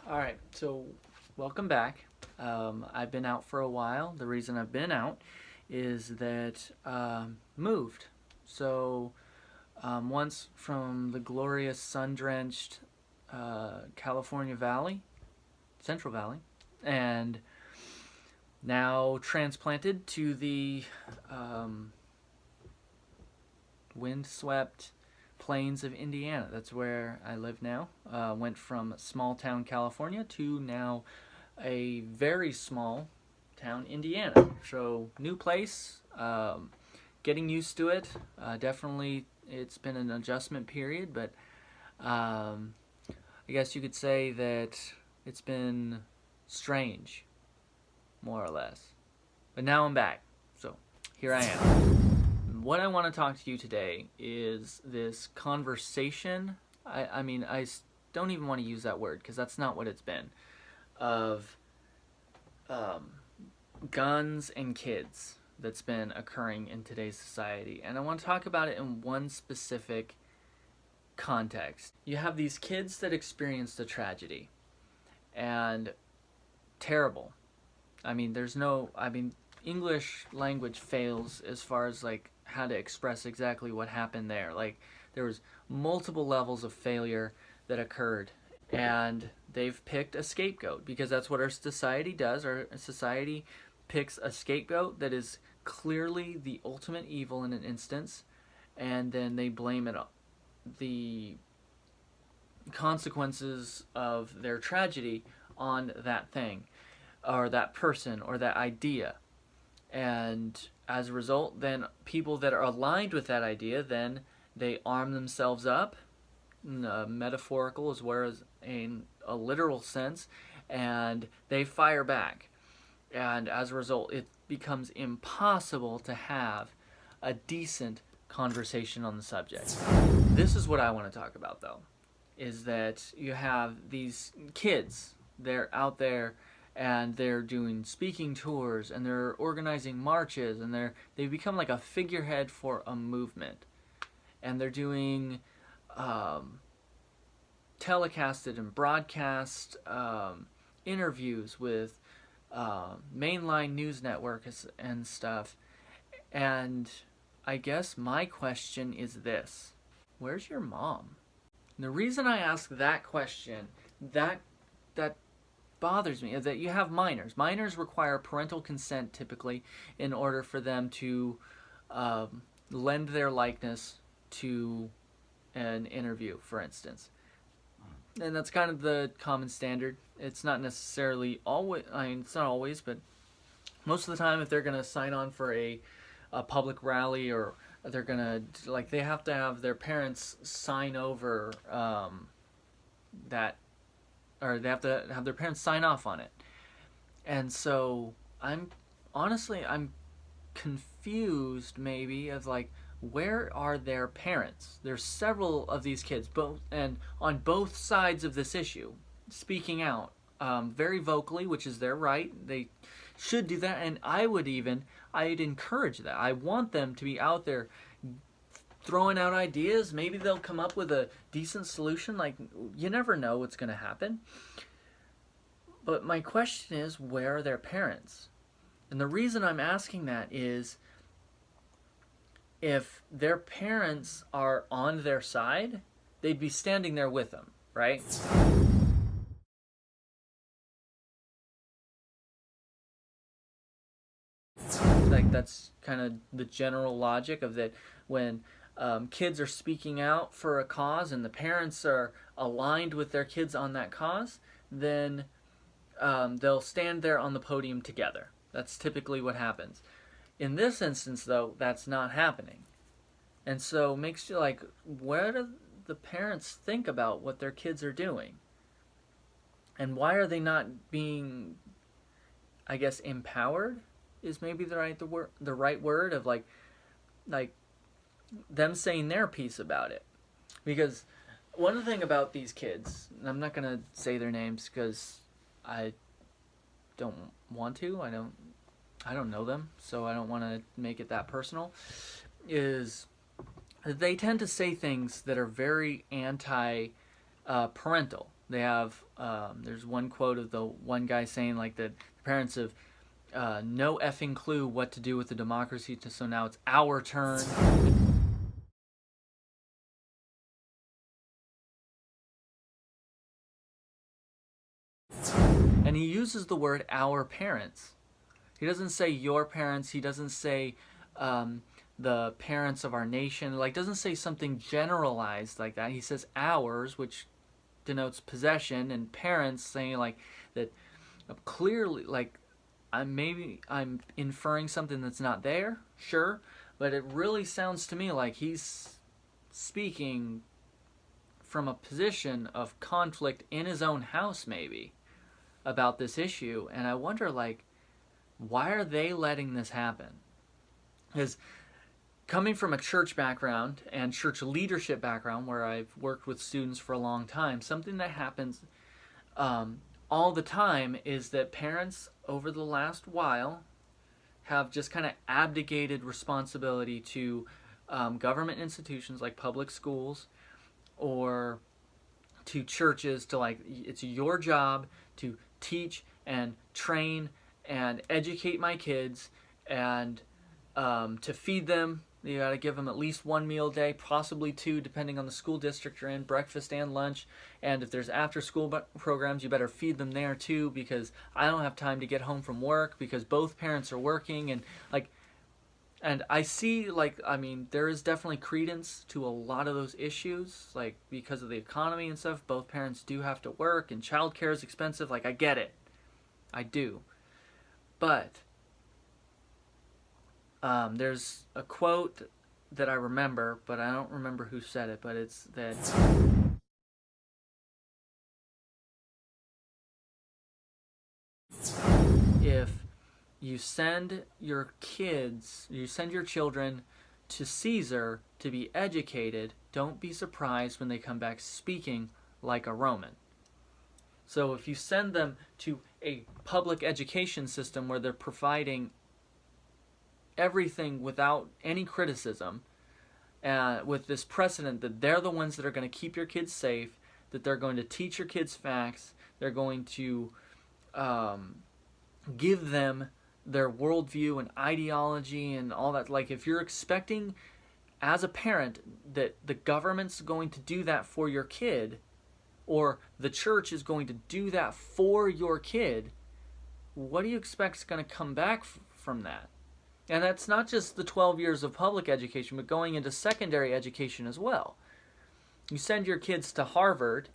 Alright, so welcome back. I've been out for a while. The reason I've been out is that moved. So once from the glorious sun-drenched California Valley, Central Valley, and now transplanted to the wind-swept plains of Indiana. That's where I live now. Went from small town California to now a very small town Indiana. So new place, getting used to it. Definitely it's been an adjustment period, but I guess you could say that it's been strange, more or less. But now I'm back, so here I am. What I want to talk to you today is this conversation. I mean, I don't even want to use that word because that's not what it's been. Of guns and kids that's been occurring in today's society. And I want to talk about it in one specific context. You have these kids that experienced a tragedy. And terrible. I mean, English language fails as far as like how to express exactly what happened there. Like there was multiple levels of failure that occurred, and they've picked a scapegoat because that's what our society does. Our society picks a scapegoat that is clearly the ultimate evil in an instance, and then they blame it, the consequences of their tragedy, on that thing or that person or that idea. And as a result, then people that are aligned with that idea, then they arm themselves up, in a metaphorical as well as in a literal sense, and they fire back. And as a result, it becomes impossible to have a decent conversation on the subject. This is what I want to talk about, though, is that you have these kids, they're out there, and they're doing speaking tours, and they're organizing marches, and they've become like a figurehead for a movement. And they're doing telecasted and broadcast interviews with mainline news networks and stuff. And I guess my question is this: where's your mom? And the reason I ask that question, that bothers me, is that you have minors. Minors require parental consent typically in order for them to lend their likeness to an interview, for instance. And that's kind of the common standard. It's not necessarily always, it's not always, but most of the time if they're going to sign on for a public rally, or they're going to, like, they have to have their parents sign over that, or they have to have their parents sign off on it. And so I'm confused maybe of like, where are their parents? There's several of these kids, both and on both sides of this issue, speaking out very vocally, which is their right. They should do that, and I'd encourage that. I want them to be out there throwing out ideas. Maybe they'll come up with a decent solution. Like, you never know what's going to happen. But my question is, where are their parents? And the reason I'm asking that is, if their parents are on their side, they'd be standing there with them, right? Like, that's kind of the general logic of that. When kids are speaking out for a cause and the parents are aligned with their kids on that cause, then they'll stand there on the podium together. That's typically what happens. In this instance, though, that's not happening. And so it makes you like, where do the parents think about what their kids are doing? And why are they not being, I guess, empowered is maybe the right word of like them saying their piece about it. Because one thing about these kids, and I'm not going to say their names because I don't want to. I don't know them, so I don't want to make it that personal. Is they tend to say things that are very anti-parental. They have there's one quote of the one guy saying like that the parents have no effing clue what to do with the democracy, so now it's our turn. And he uses the word our parents. He doesn't say your parents. He doesn't say the parents of our nation. Like, doesn't say something generalized like that. He says ours, which denotes possession, and parents, saying like that clearly, like I'm inferring something that's not there, sure, but it really sounds to me like he's speaking from a position of conflict in his own house, maybe, about this issue. And I wonder, like, why are they letting this happen? Because coming from a church background and church leadership background, where I've worked with students for a long time, something that happens all the time is that parents over the last while have just kind of abdicated responsibility to government institutions like public schools or to churches, to like, it's your job to teach and train and educate my kids and to feed them. You got to give them at least one meal a day, possibly two, depending on the school district you're in, breakfast and lunch. And if there's after-school programs, you better feed them there too, because I don't have time to get home from work because both parents are working. And like, and I see, like, I mean, there is definitely credence to a lot of those issues, like because of the economy and stuff. Both parents do have to work, and childcare is expensive. Like, I get it, I do, but there's a quote that I remember, but I don't remember who said it, but it's that if you send your children to Caesar to be educated, don't be surprised when they come back speaking like a Roman. So if you send them to a public education system where they're providing everything without any criticism, with this precedent that they're the ones that are going to keep your kids safe, that they're going to teach your kids facts, they're going to give them their worldview and ideology and all that. Like, if you're expecting as a parent that the government's going to do that for your kid, or the church is going to do that for your kid, what do you expect is going to come back from that? And that's not just the 12 years of public education, but going into secondary education as well. You send your kids to Harvard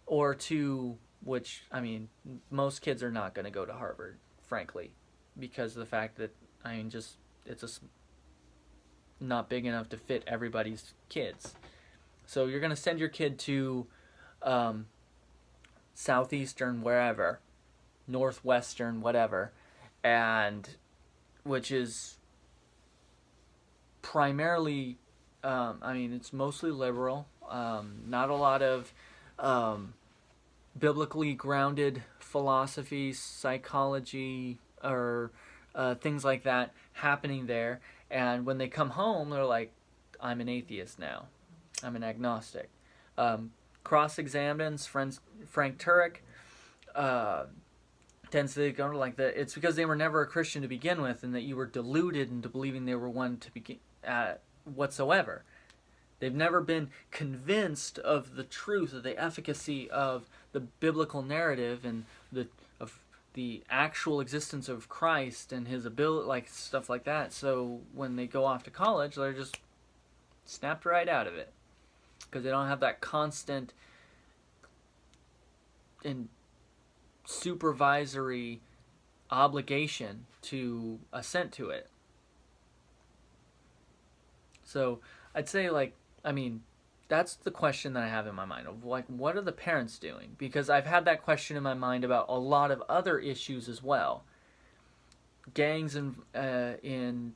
or to, which, I mean, most kids are not going to go to Harvard, frankly, because of the fact that, I mean, just, it's not big enough to fit everybody's kids. So you're going to send your kid to Southeastern, wherever, Northwestern, whatever, and which is primarily, I mean, it's mostly liberal, not a lot of biblically grounded philosophy, psychology, or things like that happening there. And when they come home, they're like, I'm an atheist now. I'm an agnostic. Cross-examines Frank Turek, tends to go like that. It's because they were never a Christian to begin with, and that you were deluded into believing they were one to begin whatsoever. They've never been convinced of the truth, of the efficacy of the biblical narrative and of the actual existence of Christ and his ability, like stuff like that. So when they go off to college, they're just snapped right out of it because they don't have that constant and supervisory obligation to assent to it. So I'd say, like, I mean, that's the question that I have in my mind of, like, what are the parents doing? Because I've had that question in my mind about a lot of other issues as well. Gangs in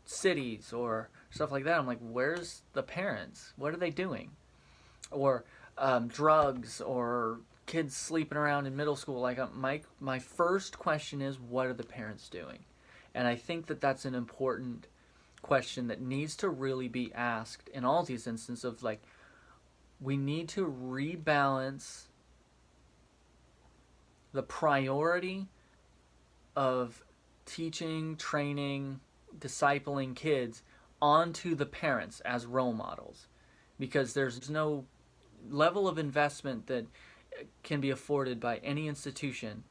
cities or stuff like that. I'm like, where's the parents? What are they doing? Or drugs or kids sleeping around in middle school. Like, my first question is, what are the parents doing? And I think that that's an important question that needs to really be asked in all these instances of, like, we need to rebalance the priority of teaching, training, discipling kids onto the parents as role models, because there's no level of investment that can be afforded by any institution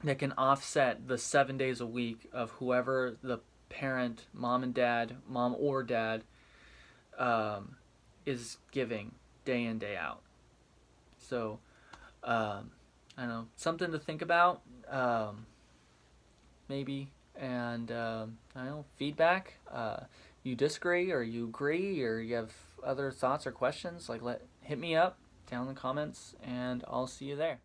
that can offset the 7 days a week of whoever the parent, mom or dad, is giving day in, day out. So, I don't know, something to think about, maybe. And I don't know, feedback. You disagree or you agree or you have other thoughts or questions, like hit me up down in the comments and I'll see you there.